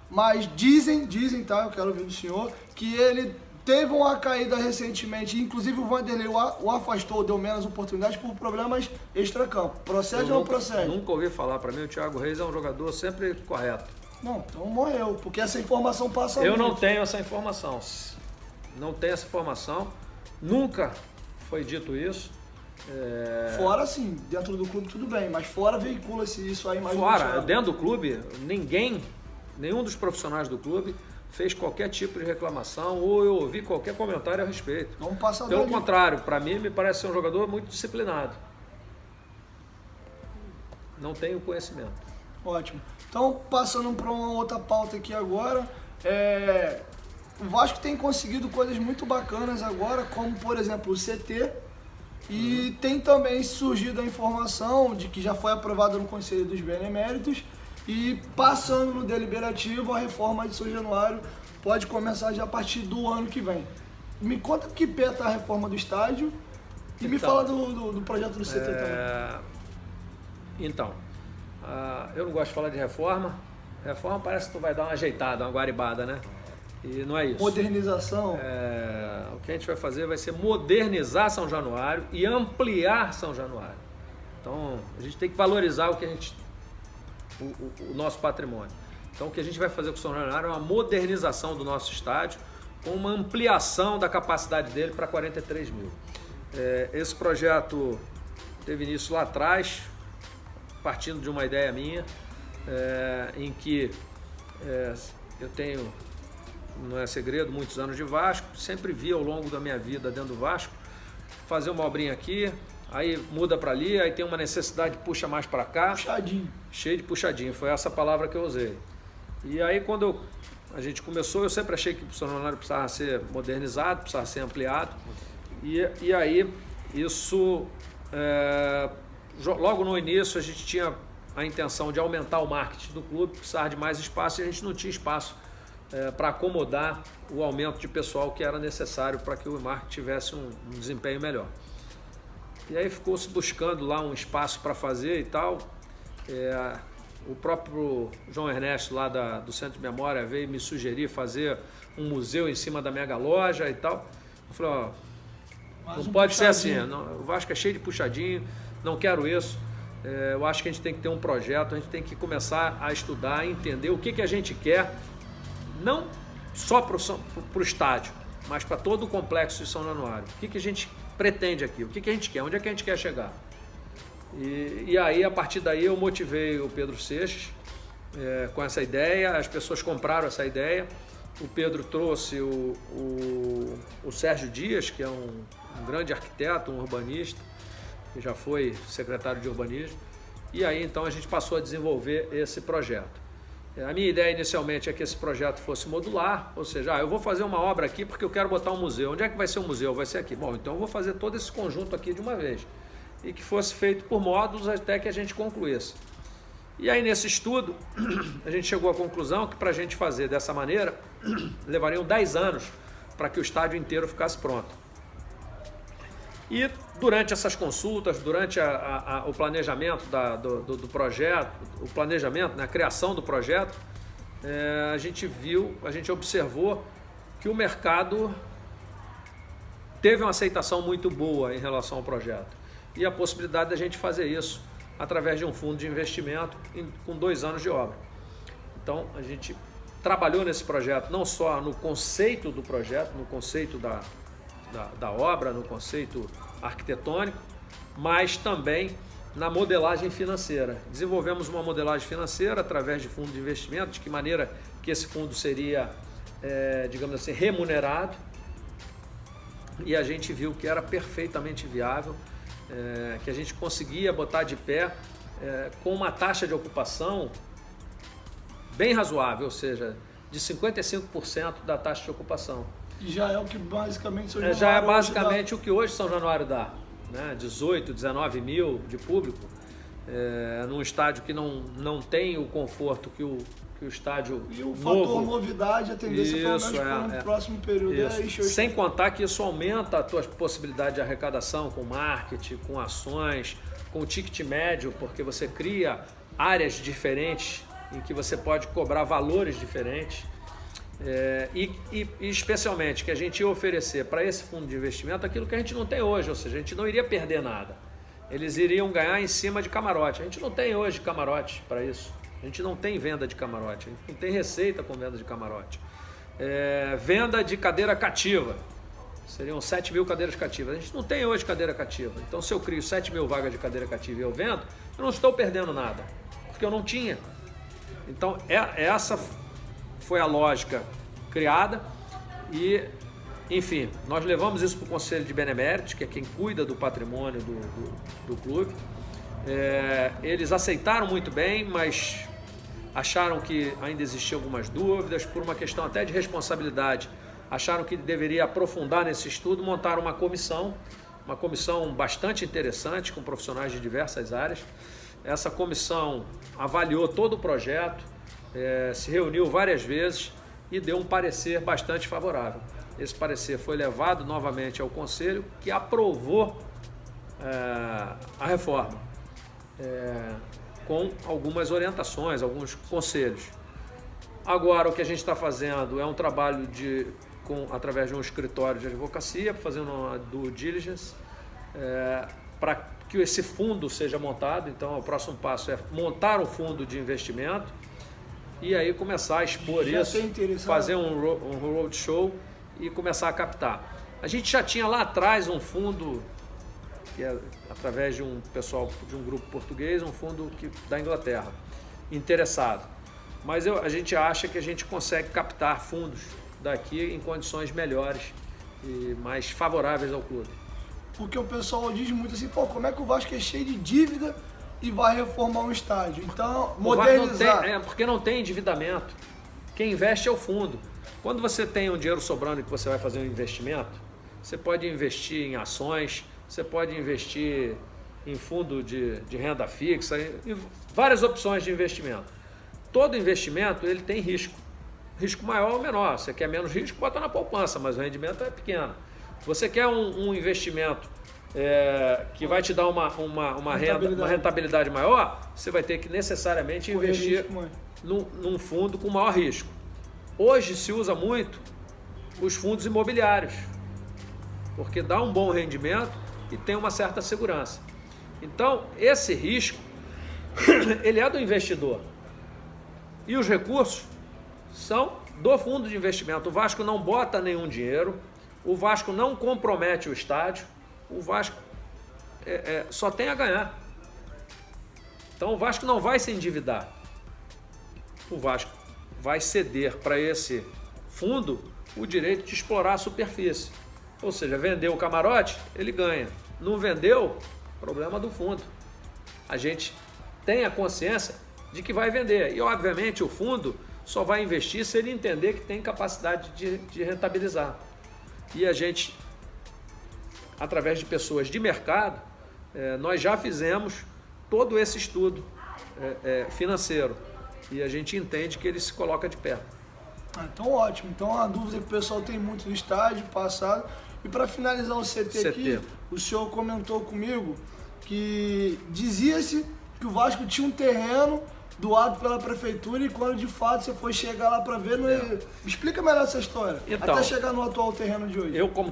Mas dizem, tá? Eu quero ouvir do senhor, que ele teve uma caída recentemente, inclusive o Vanderlei o afastou, deu menos oportunidades por problemas extracampo. Procede ou não procede? Nunca ouvi falar. Para mim, o Thiago Reis é um jogador sempre correto. Não, então morreu, porque essa informação passa Eu muito. não tenho essa informação. Não tenho essa informação. Nunca foi dito isso. Fora, sim, dentro do clube tudo bem, mas fora veicula-se isso aí mais... Fora, dentro do clube, nenhum dos profissionais do clube fez qualquer tipo de reclamação ou eu ouvi qualquer comentário a respeito. Vamos passar Pelo dali. contrário, para mim, me parece ser um jogador muito disciplinado. Não tenho conhecimento. Ótimo. Então, passando para uma outra pauta aqui agora, o Vasco tem conseguido coisas muito bacanas agora, como, por exemplo, o CT, e tem também surgido a informação de que já foi aprovado no Conselho dos Beneméritos e passando no deliberativo, a reforma de São Januário pode começar já a partir do ano que vem. Me conta que pé está a reforma do estádio e me fala do projeto do CT também. Então, eu não gosto de falar de reforma. Reforma parece que tu vai dar uma ajeitada, uma guaribada, né? E não é isso. Modernização. O que a gente vai fazer vai ser modernizar São Januário e ampliar São Januário. Então, a gente tem que valorizar o nosso patrimônio. Então, o que a gente vai fazer com o São Januário é uma modernização do nosso estádio com uma ampliação da capacidade dele para 43 mil. Esse projeto teve início lá atrás, partindo de uma ideia minha, em que eu tenho, não é segredo, muitos anos de Vasco, sempre vi ao longo da minha vida dentro do Vasco, fazer uma obrinha aqui, aí muda para ali, aí tem uma necessidade, puxa mais para cá. Puxadinho. Cheio de puxadinho, foi essa palavra que eu usei. E aí quando a gente começou, eu sempre achei que o São Januário precisava ser modernizado, precisava ser ampliado. E aí isso, logo no início a gente tinha a intenção de aumentar o marketing do clube, precisava de mais espaço e a gente não tinha espaço para acomodar o aumento de pessoal que era necessário para que o marketing tivesse um desempenho melhor. E aí ficou-se buscando lá um espaço para fazer e tal. O próprio João Ernesto lá do Centro de Memória veio me sugerir fazer um museu em cima da mega loja e tal. Eu falei, não pode ser assim, o Vasco é cheio de puxadinho, não quero isso. Eu acho que a gente tem que ter um projeto, a gente tem que começar a estudar, entender o que a gente quer, não só para o estádio, mas para todo o complexo de São Januário. O que a gente pretende aqui, o que a gente quer, onde é que a gente quer chegar. E aí, a partir daí, eu motivei o Pedro Seixas com essa ideia, as pessoas compraram essa ideia. O Pedro trouxe o Sérgio Dias, que é um grande arquiteto, um urbanista, que já foi secretário de urbanismo. E aí, então, a gente passou a desenvolver esse projeto. A minha ideia inicialmente é que esse projeto fosse modular, ou seja, eu vou fazer uma obra aqui porque eu quero botar um museu. Onde é que vai ser o museu? Vai ser aqui. Bom, então eu vou fazer todo esse conjunto aqui de uma vez. E que fosse feito por módulos até que a gente concluísse. E aí nesse estudo, a gente chegou à conclusão que para a gente fazer dessa maneira, levariam 10 anos para que o estádio inteiro ficasse pronto. E durante essas consultas, durante o planejamento do projeto, o planejamento, né, a criação do projeto, a gente observou que o mercado teve uma aceitação muito boa em relação ao projeto. E a possibilidade da gente fazer isso através de um fundo de investimento com 2 anos de obra. Então, a gente trabalhou nesse projeto não só no conceito do projeto, no conceito da obra, no conceito arquitetônico, mas também na modelagem financeira. Desenvolvemos uma modelagem financeira através de fundo de investimento, de que maneira que esse fundo seria, digamos assim, remunerado, e a gente viu que era perfeitamente viável, que a gente conseguia botar de pé com uma taxa de ocupação bem razoável, ou seja, de 55% da taxa de ocupação. E já é o que basicamente São Januário já é basicamente o que hoje São Januário dá, né? 18, 19 mil de público, num estádio que não tem o conforto que o estádio e o novo. Fator novidade, a tendência pelo menos para o próximo período Sem contar que isso aumenta a tua possibilidade de arrecadação com marketing, com ações, com o ticket médio, porque você cria áreas diferentes em que você pode cobrar valores diferentes e especialmente que a gente ia oferecer para esse fundo de investimento aquilo que a gente não tem hoje, ou seja, a gente não iria perder nada. Eles iriam ganhar em cima de camarote. A gente não tem hoje camarote para isso. A gente não tem venda de camarote, a gente não tem receita com venda de camarote. Venda de cadeira cativa, seriam 7 mil cadeiras cativas. A gente não tem hoje cadeira cativa. Então, se eu crio 7 mil vagas de cadeira cativa e eu vendo, eu não estou perdendo nada, porque eu não tinha. Então, essa foi a lógica criada e, enfim, nós levamos isso para o Conselho de Beneméritos, que é quem cuida do patrimônio do clube. Eles aceitaram muito bem, mas acharam que ainda existiam algumas dúvidas, por uma questão até de responsabilidade. Acharam que deveria aprofundar nesse estudo, montaram uma comissão bastante interessante, com profissionais de diversas áreas. Essa comissão avaliou todo o projeto, se reuniu várias vezes e deu um parecer bastante favorável. Esse parecer foi levado novamente ao Conselho, que aprovou a reforma, com algumas orientações, alguns conselhos. Agora, o que a gente está fazendo é um trabalho através de um escritório de advocacia, fazendo uma due diligence, para que esse fundo seja montado. Então, o próximo passo é montar um fundo de investimento e aí começar a expor isso, fazer um roadshow e começar a captar. A gente já tinha lá atrás um fundo, que é através de um pessoal, de um grupo português, um fundo da Inglaterra, interessado. Mas a gente acha que a gente consegue captar fundos daqui em condições melhores e mais favoráveis ao clube. Porque o pessoal diz muito assim, pô, como é que o Vasco é cheio de dívida e vai reformar um estádio? Então, modernizar. Porque não tem endividamento. Quem investe é o fundo. Quando você tem um dinheiro sobrando e que você vai fazer um investimento, você pode investir em ações, você pode investir em fundo de renda fixa, em várias opções de investimento. Todo investimento ele tem risco. Risco maior ou menor. Você quer menos risco, bota na poupança, mas o rendimento é pequeno. Você quer um investimento que vai te dar uma rentabilidade maior, você vai ter que necessariamente investir num fundo com maior risco. Hoje se usa muito os fundos imobiliários, porque dá um bom rendimento e tem uma certa segurança. Então, esse risco, ele é do investidor. E os recursos são do fundo de investimento. O Vasco não bota nenhum dinheiro, o Vasco não compromete o estádio, o Vasco só tem a ganhar. Então o Vasco não vai se endividar. O Vasco vai ceder para esse fundo o direito de explorar a superfície. Ou seja, vendeu o camarote, ele ganha. Não vendeu, problema do fundo. A gente tem a consciência de que vai vender. E obviamente o fundo só vai investir se ele entender que tem capacidade de rentabilizar. E a gente, através de pessoas de mercado, nós já fizemos todo esse estudo financeiro e a gente entende que ele se coloca de pé. Então ótimo. Então a dúvida que o pessoal tem muito do estádio passado. E para finalizar o CT aqui, o senhor comentou comigo que dizia-se que o Vasco tinha um terreno doado pela prefeitura e quando de fato você foi chegar lá para ver, Me explica melhor essa história, então, até chegar no atual terreno de hoje. Eu, como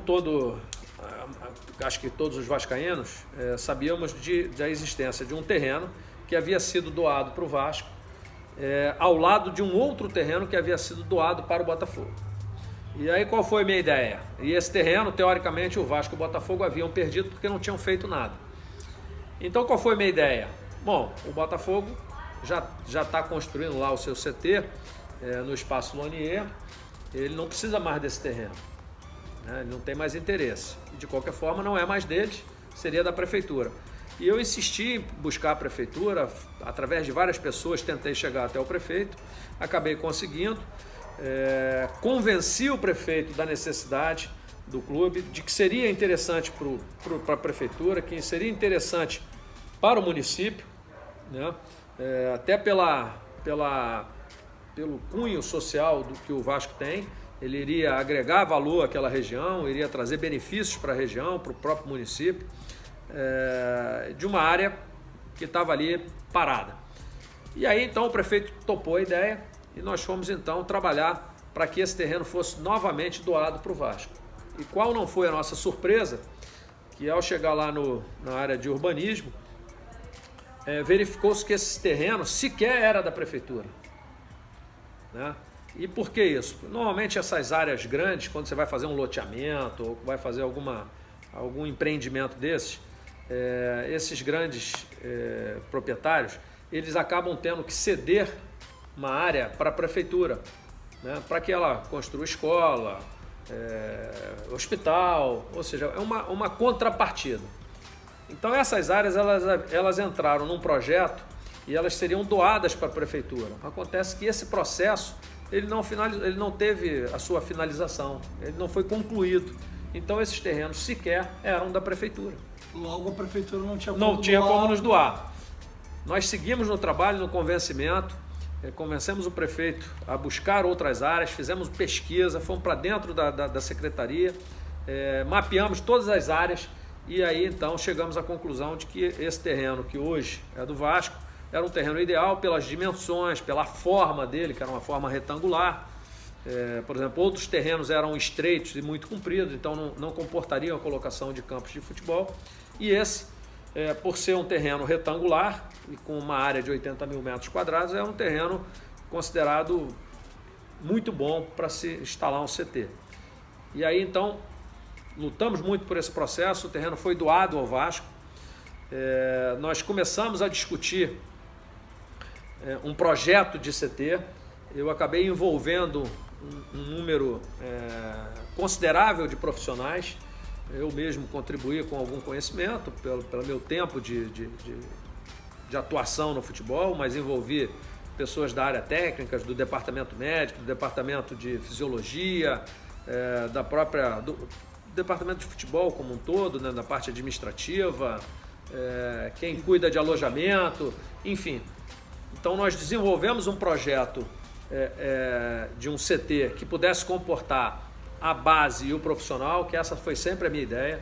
acho que todos os vascaínos, sabíamos da existência de um terreno que havia sido doado para o Vasco, ao lado de um outro terreno que havia sido doado para o Botafogo. E aí qual foi a minha ideia? E esse terreno, teoricamente, o Vasco e o Botafogo haviam perdido porque não tinham feito nada. Então qual foi a minha ideia? Bom, o Botafogo já está construindo lá o seu CT no Espaço Lonier, ele não precisa mais desse terreno, né? Ele não tem mais interesse. De qualquer forma, não é mais deles, seria da prefeitura. E eu insisti em buscar a prefeitura, através de várias pessoas, tentei chegar até o prefeito, acabei conseguindo, convenci o prefeito da necessidade do clube, de que seria interessante para a prefeitura, que seria interessante para o município, né? Até pelo cunho social do que o Vasco tem, ele iria agregar valor àquela região, iria trazer benefícios para a região, para o próprio município, de uma área que estava ali parada. E aí então o prefeito topou a ideia e nós fomos então trabalhar para que esse terreno fosse novamente doado para o Vasco. E qual não foi a nossa surpresa, que ao chegar lá na área de urbanismo, verificou-se que esse terreno sequer era da prefeitura, né? E por que isso? Normalmente essas áreas grandes, quando você vai fazer um loteamento ou vai fazer algum empreendimento desses, esses grandes proprietários, eles acabam tendo que ceder uma área para a prefeitura, né, para que ela construa escola, hospital, ou seja, é uma contrapartida. Então essas áreas elas entraram num projeto e elas seriam doadas para a prefeitura. Acontece que esse processo ele não teve a sua finalização, ele não foi concluído. Então esses terrenos sequer eram da prefeitura. Logo a prefeitura não tinha como nos doar. Nós seguimos no trabalho, no convencimento, convencemos o prefeito a buscar outras áreas, fizemos pesquisa, fomos para dentro da secretaria, mapeamos todas as áreas e aí então chegamos à conclusão de que esse terreno que hoje é do Vasco era um terreno ideal pelas dimensões, pela forma dele, que era uma forma retangular. Por exemplo, outros terrenos eram estreitos e muito compridos, então não comportariam a colocação de campos de futebol. E esse, por ser um terreno retangular e com uma área de 80 mil metros quadrados, é um terreno considerado muito bom para se instalar um CT. E aí então lutamos muito por esse processo, o terreno foi doado ao Vasco. Nós começamos a discutir um projeto de CT, eu acabei envolvendo um número considerável de profissionais, eu mesmo contribuí com algum conhecimento, pelo meu tempo de atuação no futebol, mas envolvi pessoas da área técnica, do departamento médico, do departamento de fisiologia, do departamento de futebol como um todo, né, da parte administrativa, quem cuida de alojamento, enfim. Então nós desenvolvemos um projeto de um CT que pudesse comportar a base e o profissional, que essa foi sempre a minha ideia.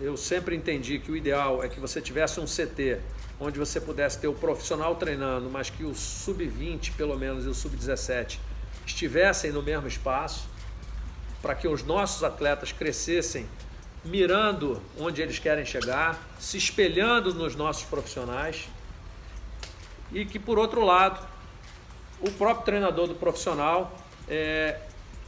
Eu sempre entendi que o ideal é que você tivesse um CT onde você pudesse ter o profissional treinando, mas que o sub-20 pelo menos e o sub-17 estivessem no mesmo espaço, para que os nossos atletas crescessem mirando onde eles querem chegar, se espelhando nos nossos profissionais, e que, por outro lado, o próprio treinador do profissional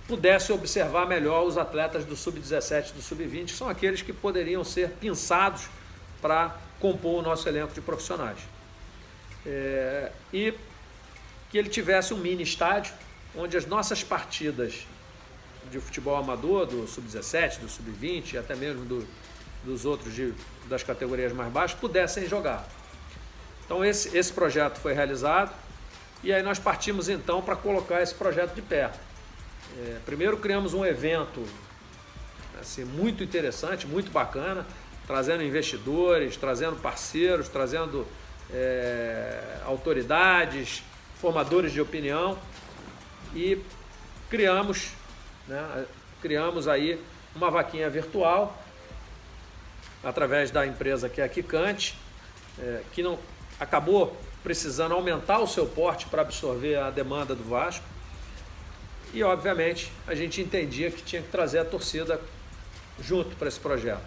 pudesse observar melhor os atletas do sub-17 e do sub-20, que são aqueles que poderiam ser pinçados para compor o nosso elenco de profissionais. E que ele tivesse um mini estádio, onde as nossas partidas de futebol amador, do sub-17, do sub-20 e até mesmo dos outros das categorias mais baixas, pudessem jogar. Então esse projeto foi realizado e aí nós partimos então para colocar esse projeto de pé. Primeiro criamos um evento assim, muito interessante, muito bacana, trazendo investidores, trazendo parceiros, trazendo autoridades, formadores de opinião, e criamos aí uma vaquinha virtual através da empresa que é a Quicante, que não acabou precisando aumentar o seu porte para absorver a demanda do Vasco, e obviamente a gente entendia que tinha que trazer a torcida junto para esse projeto.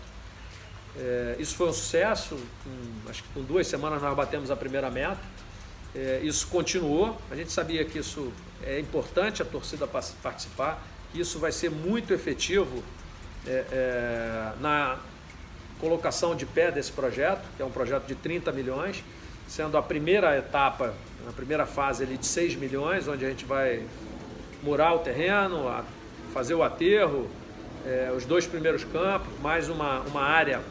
Isso foi um sucesso, acho que com 2 semanas nós batemos a primeira meta, isso continuou, a gente sabia que isso é importante a torcida participar, que isso vai ser muito efetivo na colocação de pé desse projeto, que é um projeto de 30 milhões, sendo a primeira etapa, a primeira fase ali de 6 milhões, onde a gente vai murar o terreno, fazer o aterro, os 2 primeiros campos, mais uma área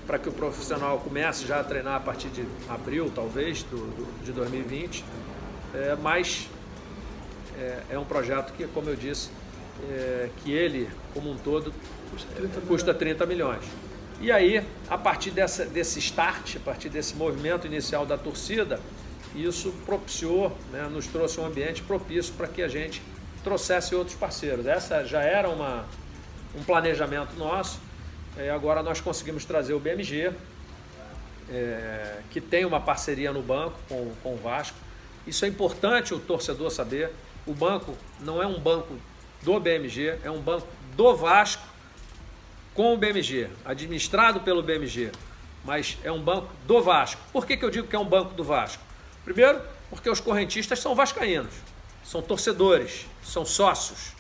para que o profissional comece já a treinar a partir de abril, talvez, de 2020, mas é um projeto que, como eu disse, que ele, como um todo, custa 30 milhões. E aí, a partir desse start, a partir desse movimento inicial da torcida, isso propiciou, né, nos trouxe um ambiente propício para que a gente trouxesse outros parceiros. Essa já era um planejamento nosso, agora nós conseguimos trazer o BMG, que tem uma parceria no banco com o Vasco, Isso é importante o torcedor saber. O banco não é um banco do BMG, é um banco do Vasco com o BMG, administrado pelo BMG, mas é um banco do Vasco. Por que eu digo que é um banco do Vasco? Primeiro, porque os correntistas são vascaínos, são torcedores, são sócios.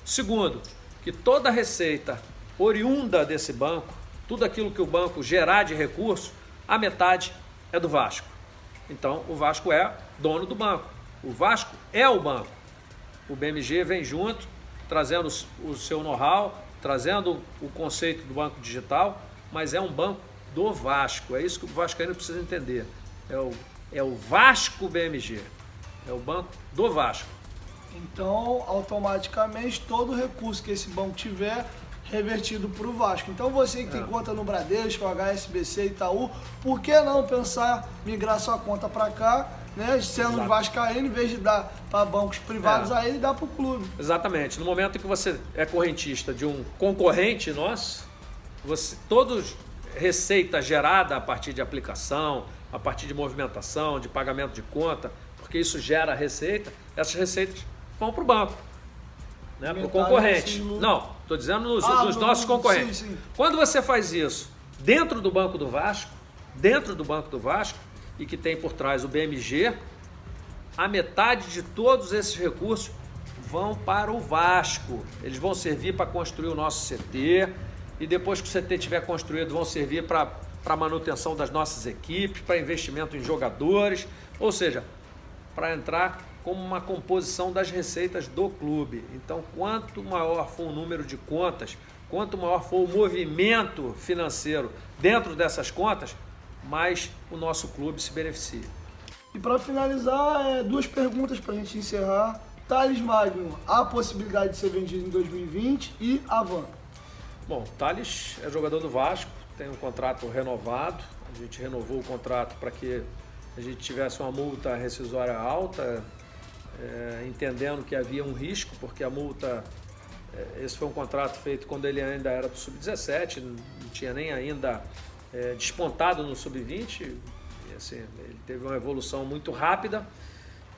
Segundo, que toda a receita oriunda desse banco, tudo aquilo que o banco gerar de recurso, a metade é do Vasco. Então, o Vasco é dono do banco. O Vasco é o banco. O BMG vem junto, trazendo o seu know-how, trazendo o conceito do banco digital, mas é um banco do Vasco. É isso que o vascaíno precisa entender. É o Vasco BMG. É o banco do Vasco. Então, automaticamente, todo recurso que esse banco tiver, revertido para o Vasco. Então, você que tem conta no Bradesco, HSBC, Itaú, por que não pensar migrar sua conta para cá, né? Sendo vascaíno, em vez de dar para bancos privados, aí ele dá para o clube. Exatamente. No momento que você é correntista de um concorrente nosso, todos receita gerada a partir de aplicação, a partir de movimentação, de pagamento de conta, porque isso gera receita, essas receitas vão para o banco, né? Para o concorrente. Não, estou dizendo nos nossos concorrentes. Sim. Quando você faz isso dentro do Banco do Vasco, e que tem por trás o BMG, a metade de todos esses recursos vão para o Vasco. Eles vão servir para construir o nosso CT, e depois que o CT estiver construído, vão servir para a manutenção das nossas equipes, para investimento em jogadores, ou seja, para entrar como uma composição das receitas do clube. Então, quanto maior for o número de contas, quanto maior for o movimento financeiro dentro dessas contas, mais o nosso clube se beneficia. E para finalizar, duas perguntas para a gente encerrar. Thales Magno, há a possibilidade de ser vendido em 2020 e Avan? Bom, Thales é jogador do Vasco, tem um contrato renovado. A gente renovou o contrato para que a gente tivesse uma multa rescisória alta, entendendo que havia um risco, porque a multa, esse foi um contrato feito quando ele ainda era do Sub-17, não tinha nem ainda despontado no Sub-20, e assim, ele teve uma evolução muito rápida,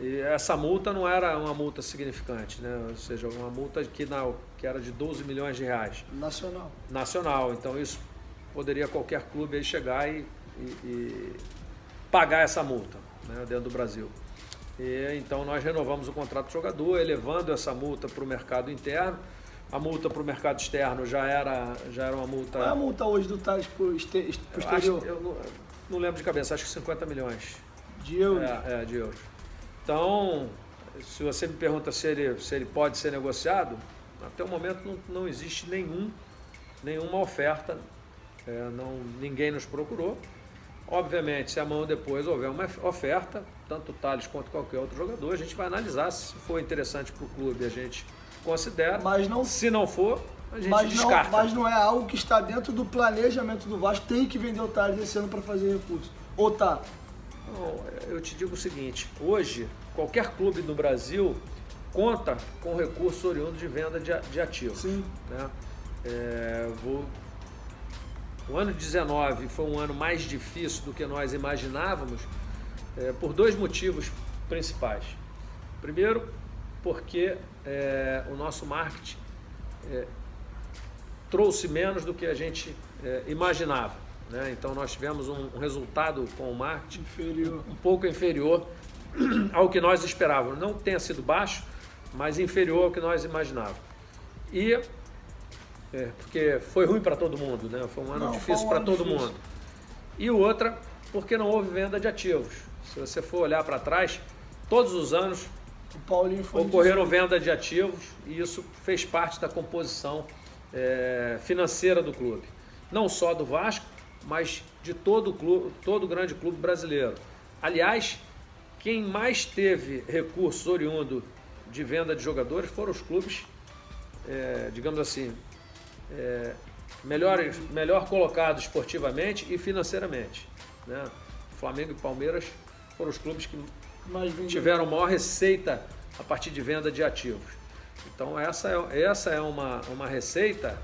e essa multa não era uma multa significante, né? Ou seja, uma multa que era de 12 milhões de reais. Nacional, então isso poderia qualquer clube aí chegar e pagar essa multa, né, dentro do Brasil. E então nós renovamos o contrato do jogador, elevando essa multa para o mercado interno. A multa para o mercado externo já era uma multa... Qual é a multa hoje do Thales para o exterior? Eu não lembro de cabeça, acho que 50 milhões. De euros? De euros. Então, se você me pergunta se ele pode ser negociado, até o momento não existe nenhuma oferta, ninguém nos procurou. Obviamente, se amanhã depois houver uma oferta, tanto o Thales quanto qualquer outro jogador, a gente vai analisar. Se for interessante para o clube, a gente considera. Se não for, a gente descarta. Mas não é algo que está dentro do planejamento do Vasco, tem que vender o Thales esse ano para fazer recurso. Ou tá? Não, eu te digo o seguinte, hoje, qualquer clube no Brasil conta com recurso oriundo de venda de ativos. Sim. Né? O ano de 19 foi um ano mais difícil do que nós imaginávamos, por dois motivos principais. Primeiro, porque o nosso marketing trouxe menos do que a gente imaginava, né? Então nós tivemos um resultado com o marketing um pouco inferior ao que nós esperávamos. Não tenha sido baixo, mas inferior ao que nós imaginávamos. E porque foi ruim para todo mundo, né? Foi um ano difícil para todo mundo. E outra, porque não houve venda de ativos. Se você for olhar para trás, todos os anos ocorreram venda de ativos e isso fez parte da composição financeira do clube. Não só do Vasco, mas de todo grande clube brasileiro. Aliás, quem mais teve recursos oriundo de venda de jogadores foram os clubes, digamos assim, melhor colocados esportivamente e financeiramente, né? Flamengo e Palmeiras foram os clubes que tiveram maior receita a partir de venda de ativos. Então essa é uma receita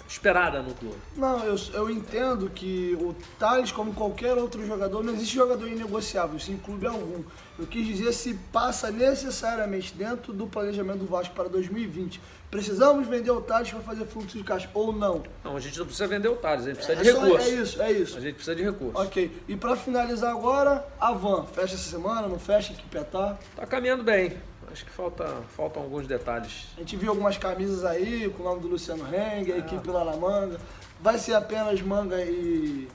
esperada no clube. Não, eu entendo que o Thales, como qualquer outro jogador, não existe jogador inegociável, sem clube algum. Eu quis dizer se passa necessariamente dentro do planejamento do Vasco para 2020. Precisamos vender o Thales para fazer fluxo de caixa ou não? Não, a gente não precisa vender o Thales, a gente precisa de recursos. É isso. A gente precisa de recursos. Ok. E para finalizar agora, a Van. Fecha essa semana, não fecha? Que pé tá? Tá caminhando bem. Acho que faltam alguns detalhes. A gente viu algumas camisas aí com o nome do Luciano Heng, a equipe lá na manga. Vai ser apenas manga e...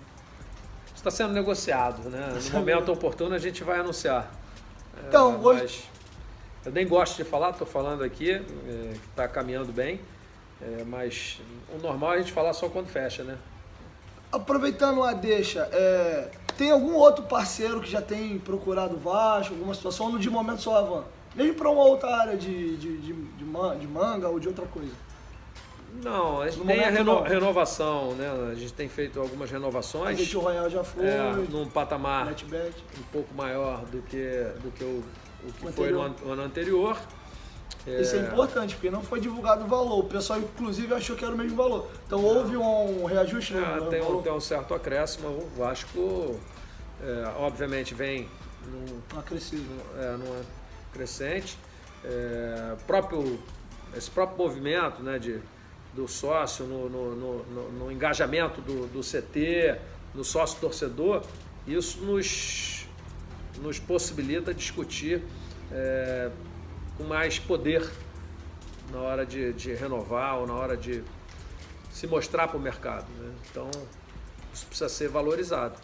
Está sendo negociado, né? No momento oportuno a gente vai anunciar. Então, mas eu nem gosto de falar, estou falando aqui, que está caminhando bem, mas o normal é a gente falar só quando fecha, né? Aproveitando a deixa, tem algum outro parceiro que já tem procurado o Vasco, alguma situação, ou de momento só a Van? Mesmo para uma outra área de manga ou de outra coisa? Não, a gente tem a renovação, né? A gente tem feito algumas renovações. O Royal já foi. Num patamar NetBet. um pouco maior do que o que foi no ano anterior. Isso é importante, porque não foi divulgado o valor. O pessoal, inclusive, achou que era o mesmo valor. Então, houve um reajuste no valor? Tem um certo acréscimo. O Vasco, obviamente, vem numa crescente. Esse próprio movimento, né, do sócio no engajamento do CT, no sócio-torcedor, isso nos possibilita discutir com mais poder na hora de renovar ou na hora de se mostrar para o mercado, né? Então, isso precisa ser valorizado.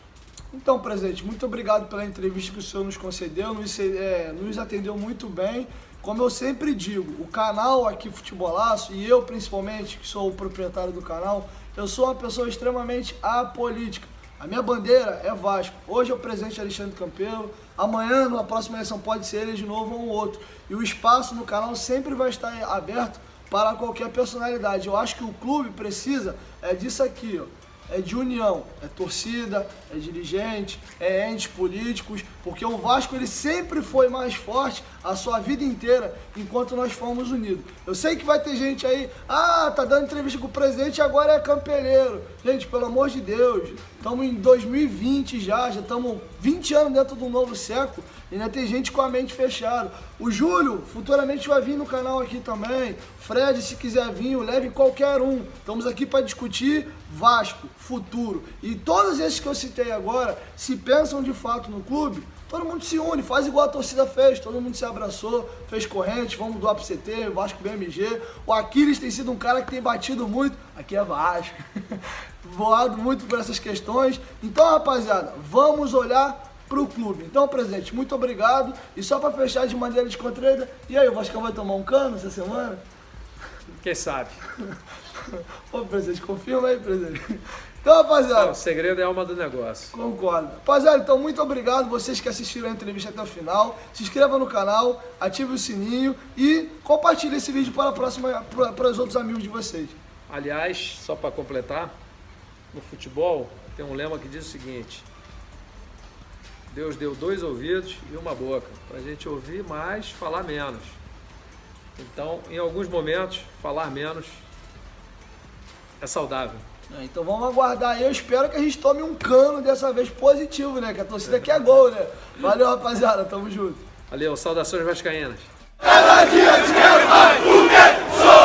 Então, presidente, muito obrigado pela entrevista que o senhor nos concedeu, nos atendeu muito bem. Como eu sempre digo, o canal aqui Futebolaço, e eu principalmente, que sou o proprietário do canal, eu sou uma pessoa extremamente apolítica. A minha bandeira é Vasco. Hoje é o presidente Alexandre Campelo, amanhã, na próxima eleição, pode ser ele de novo ou um outro. E o espaço no canal sempre vai estar aberto para qualquer personalidade. Eu acho que o clube precisa disso aqui, ó. É de união, é torcida, é dirigente, é entes políticos, porque o Vasco ele sempre foi mais forte a sua vida inteira enquanto nós fomos unidos. Eu sei que vai ter gente aí, tá dando entrevista com o presidente e agora é campeleiro. Gente, pelo amor de Deus, estamos em 2020 já estamos 20 anos dentro do novo século e ainda tem gente com a mente fechada. O Júlio futuramente vai vir no canal aqui também. Fred, se quiser vir, leve qualquer um. Estamos aqui para discutir Vasco, futuro. E todos esses que eu citei agora, se pensam de fato no clube, todo mundo se une, faz igual a torcida fez, todo mundo se abraçou, fez corrente, vamos doar pro CT, Vasco BMG. O Aquiles tem sido um cara que tem batido muito, aqui é Vasco, voado muito por essas questões. Então, rapaziada, vamos olhar pro clube. Então, presidente, muito obrigado. E só para fechar de maneira descontraída, e aí, o Vascão vai tomar um cano essa semana? Quem sabe? Pô, presidente, confirma aí, presidente. Então, rapaziada... O segredo é a alma do negócio. Concordo. Rapaziada, então, muito obrigado vocês que assistiram a entrevista até o final. Se inscreva no canal, ative o sininho e compartilhe esse vídeo para os outros amigos de vocês. Aliás, só para completar, no futebol tem um lema que diz o seguinte: Deus deu 2 ouvidos e uma boca, para a gente ouvir mais, falar menos. Então, em alguns momentos, falar menos é saudável. Então vamos aguardar aí. Eu espero que a gente tome um cano dessa vez positivo, né? Que a torcida aqui é gol, né? Valeu, rapaziada. Tamo junto. Valeu, saudações vascaínas. Cada dia te quero mais, porque sou